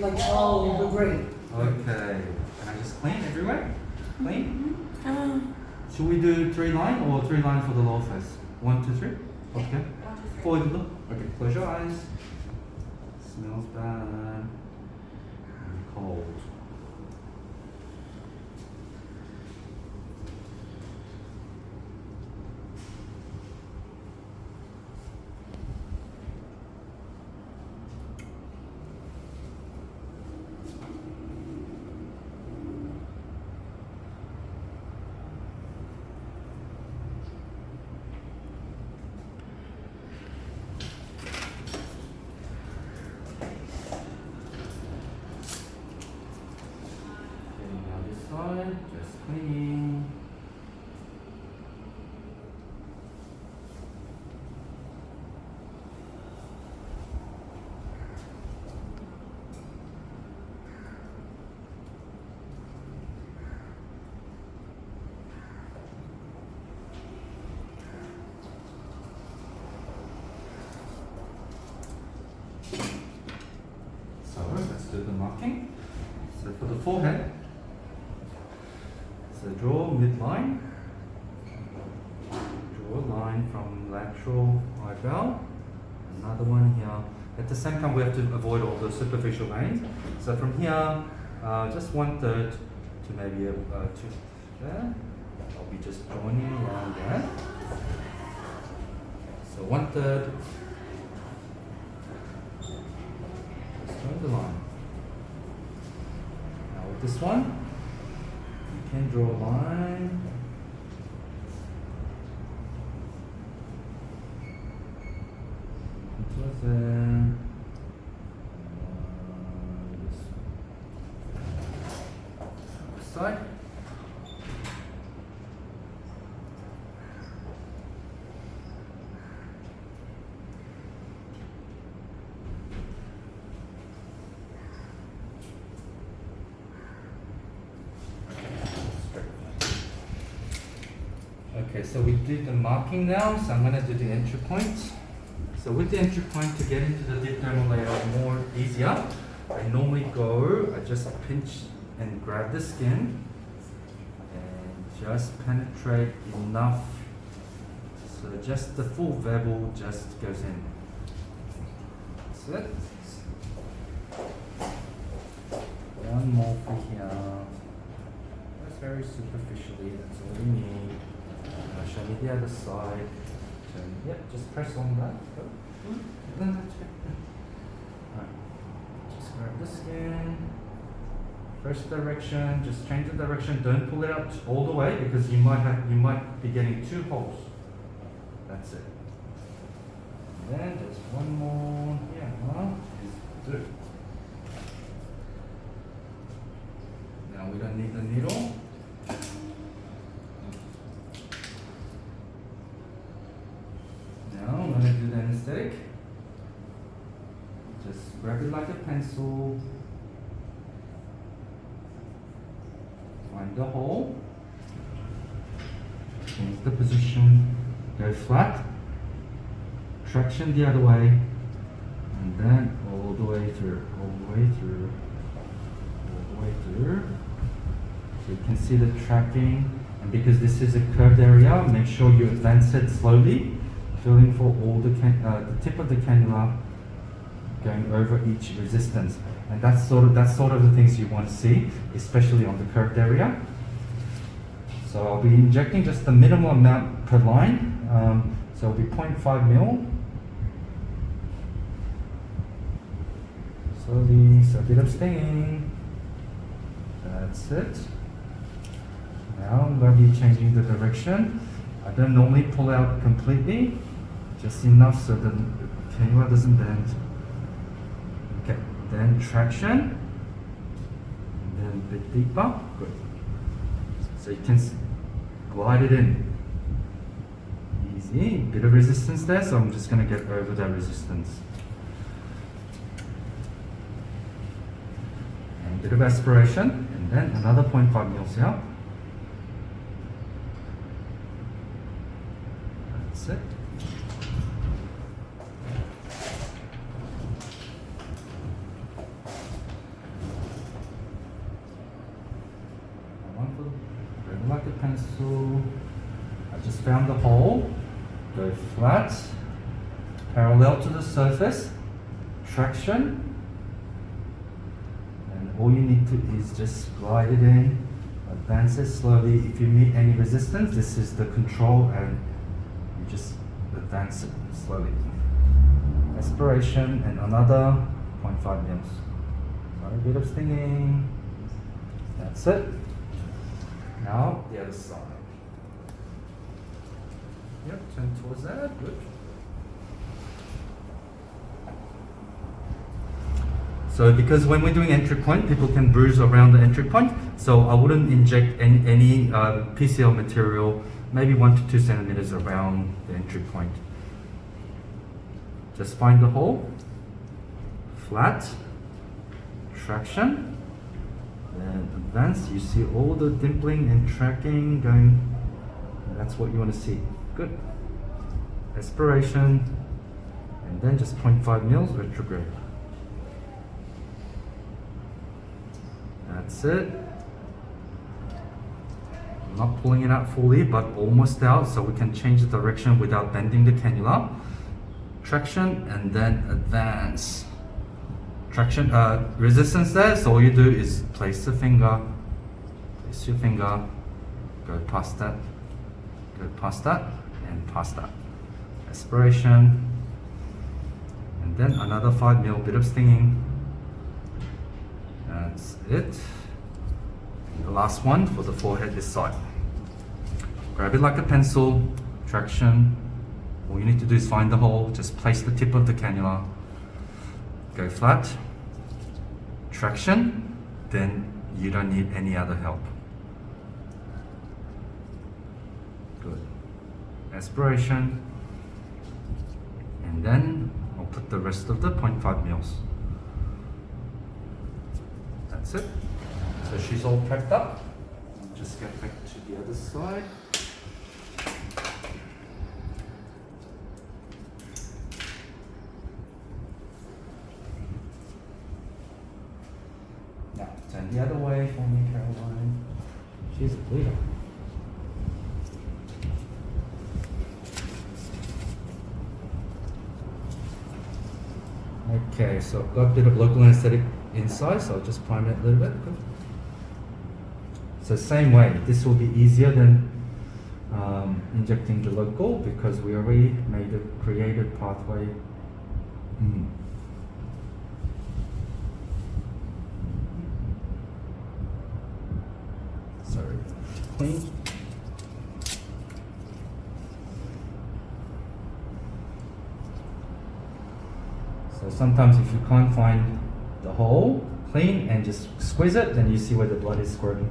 like all the great. Okay. Can I just clean everywhere? Clean? Uh, Should we do 3 line or 3 line for the lower face? 1, 2, 3? Okay. 4 look. Okay, close your eyes. Smells bad. And cold. Just cleaning. So let's do the marking. So for the forehead, so draw midline, draw a line from lateral eyebrow, another one here. At the same time we have to avoid all the superficial veins. So from here, just 1/3 to maybe to there. I'll be just joining around there. So 1/3, just join the line. Now with this one, you can draw a line. Towards there. This side. Okay, so we did the marking now, so I'm going to do the entry point. So with the entry point, to get into the deep dermal layer more easier, I normally I just pinch and grab the skin and just penetrate enough so just the full verbal just goes in. That's it. One more for here. That's very superficially, that's all we need. Show me the other side. Yep, just press on that. Go. Right. Just grab the skin. First direction, just change the direction. Don't pull it out all the way because you might be getting 2 holes. That's it. And then there's one more. Yeah, is do. Now we don't need the needle. Now I'm going to do the anesthetic. Just grab it like a pencil. Find the hole. Change the position. Go flat. Traction the other way. And then all the way through. All the way through. All the way through. So you can see the tracking. And because this is a curved area, make sure you advance it slowly. Feeling for all the tip of the cannula going over each resistance, and that's sort of the things you want to see, especially on the curved area. So I'll be injecting just the minimal amount per line, so it'll be 0.5 mil. Slowly, so a bit of stinging. That's it. Now I'm going to be changing the direction. I don't normally pull out completely, just enough so the cannula doesn't bend. Okay, then traction, and then a bit deeper. Good. So you can glide it in. Easy, bit of resistance there, so I'm just going to get over that resistance. And a bit of aspiration, and then another 0.5 mils here. That's it. the pencil. I just found the hole. Go flat, parallel to the surface, traction, and all you need to is just glide it in, advance it slowly. If you meet any resistance, this is the control, and you just advance it slowly. Aspiration and another 0.5 mils. Got a bit of stinging. That's it. Now the other side. Yep, turn towards that. Good. So because when we're doing entry point, people can bruise around the entry point. So I wouldn't inject any PCL material, maybe 1 to 2 centimeters around the entry point. Just find the hole, flat, traction, and advance. You see all the dimpling and tracking going. That's what you want to see. Good. Aspiration, and then just 0.5 mils retrograde. That's it. I'm not pulling it out fully, but almost out, so we can change the direction without bending the cannula. Traction and then advance. Traction, resistance there, so all you do is place your finger, go past that, and past that. Aspiration, and then another 5 mil, bit of stinging. That's it. And the last one for the forehead this side. Grab it like a pencil, traction. All you need to do is find the hole, just place the tip of the cannula, go flat, traction, then you don't need any other help. Good. Aspiration, and then I'll put the rest of the 0.5 mils. That's it. So she's all prepped up. Just get back to the other side. Now turn the other way for me, Caroline. She's a bleeder. Okay, so I've got a bit of local anesthetic inside, so I'll just prime it a little bit. Good. So same way, this will be easier than injecting the local because we already made a created pathway. Sorry, clean. So sometimes if you can't find the hole, clean and just squeeze it, then you see where the blood is squirting.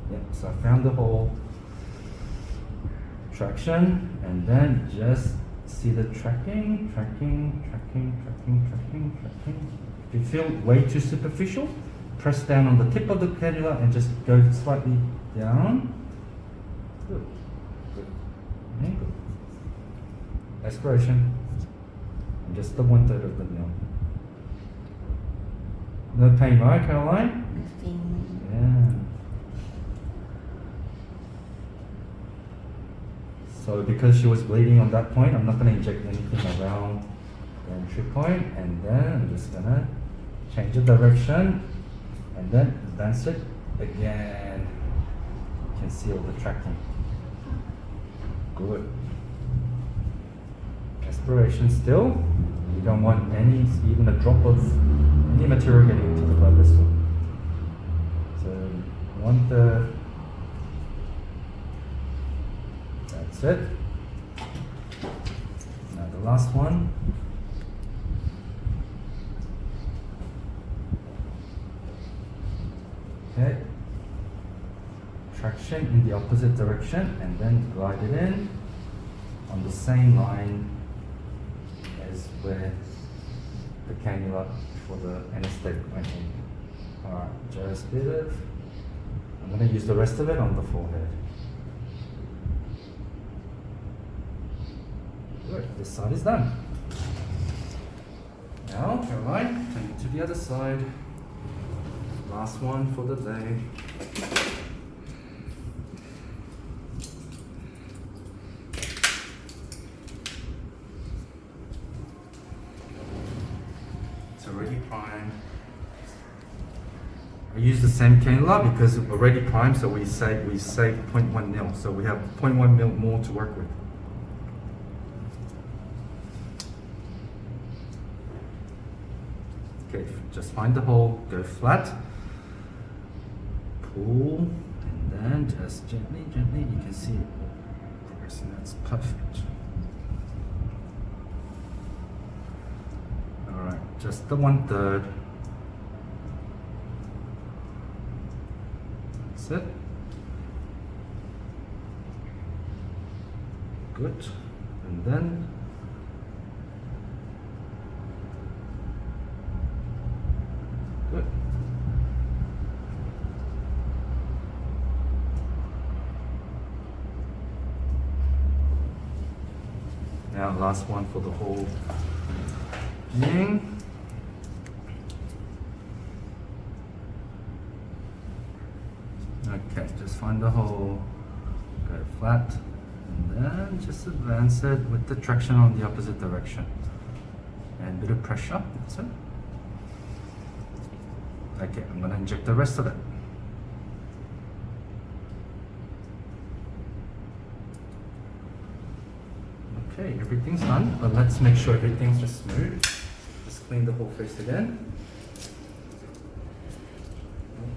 Yep, so I found the hole, traction, and then just see the tracking. If you feel way too superficial, press down on the tip of the cannula and just go slightly down. Good. And good. Aspiration. And just the 1/3 of the mil. No pain, right, Caroline? Nothing. Yeah. So because she was bleeding on that point, I'm not going to inject anything around the entry point, and then I'm just going to change the direction and then advance it again. You can see all the tracking. Good. Aspiration still. You don't want any, even a drop of any material getting into the blood vessel. So 1/3. That's it. Now the last one. Okay. Traction in the opposite direction and then glide it in on the same line as where the cannula for the anesthetic went in. Alright, just did it. I'm going to use the rest of it on the forehead. Good, this side is done. Now, Caroline, turn it to the other side. Last one for the day. already primed. I use the same cannula because already primed, so we save 0.1 mil, so we have 0.1 mil more to work with. Okay, just find the hole, go flat, pull, and then just gently, you can see it progressing. That's perfect. All right, just the 1/3. That's it. Good, and then good. Now last one for the whole thing. Okay, just find the hole, go flat, and then just advance it with the traction on the opposite direction. And a bit of pressure, that's it. Okay, I'm gonna inject the rest of it. Okay, everything's done, but let's make sure everything's just smooth. Just clean the whole face again.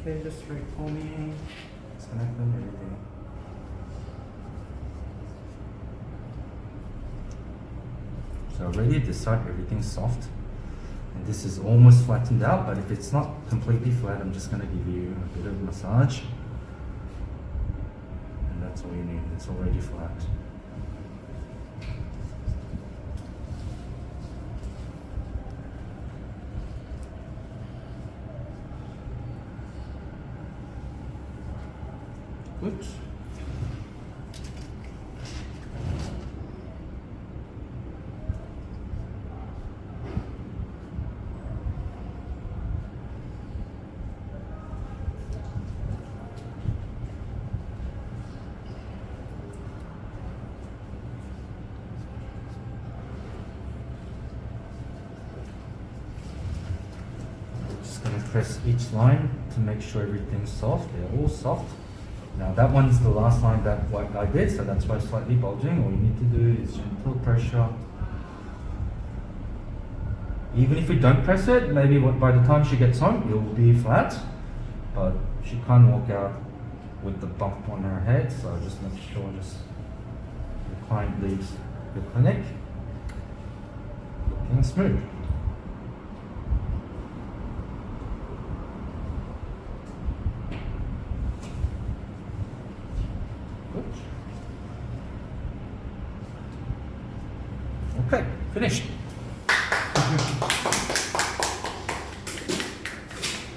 Okay, just straight for me. Just gonna clean everything. So already this side, everything's soft. And this is almost flattened out, but if it's not completely flat, I'm just gonna give you a bit of massage. And that's all you need, it's already flat. Good. Just going to press each line to make sure everything's soft. They're all soft. Now that one's the last line that what I did, so that's why it's slightly bulging. All you need to do is gentle pressure. Even if we don't press it, maybe by the time she gets home, it will be flat. But she can't walk out with the bump on her head, so just make sure the client leaves the clinic looking smooth. Okay, finished.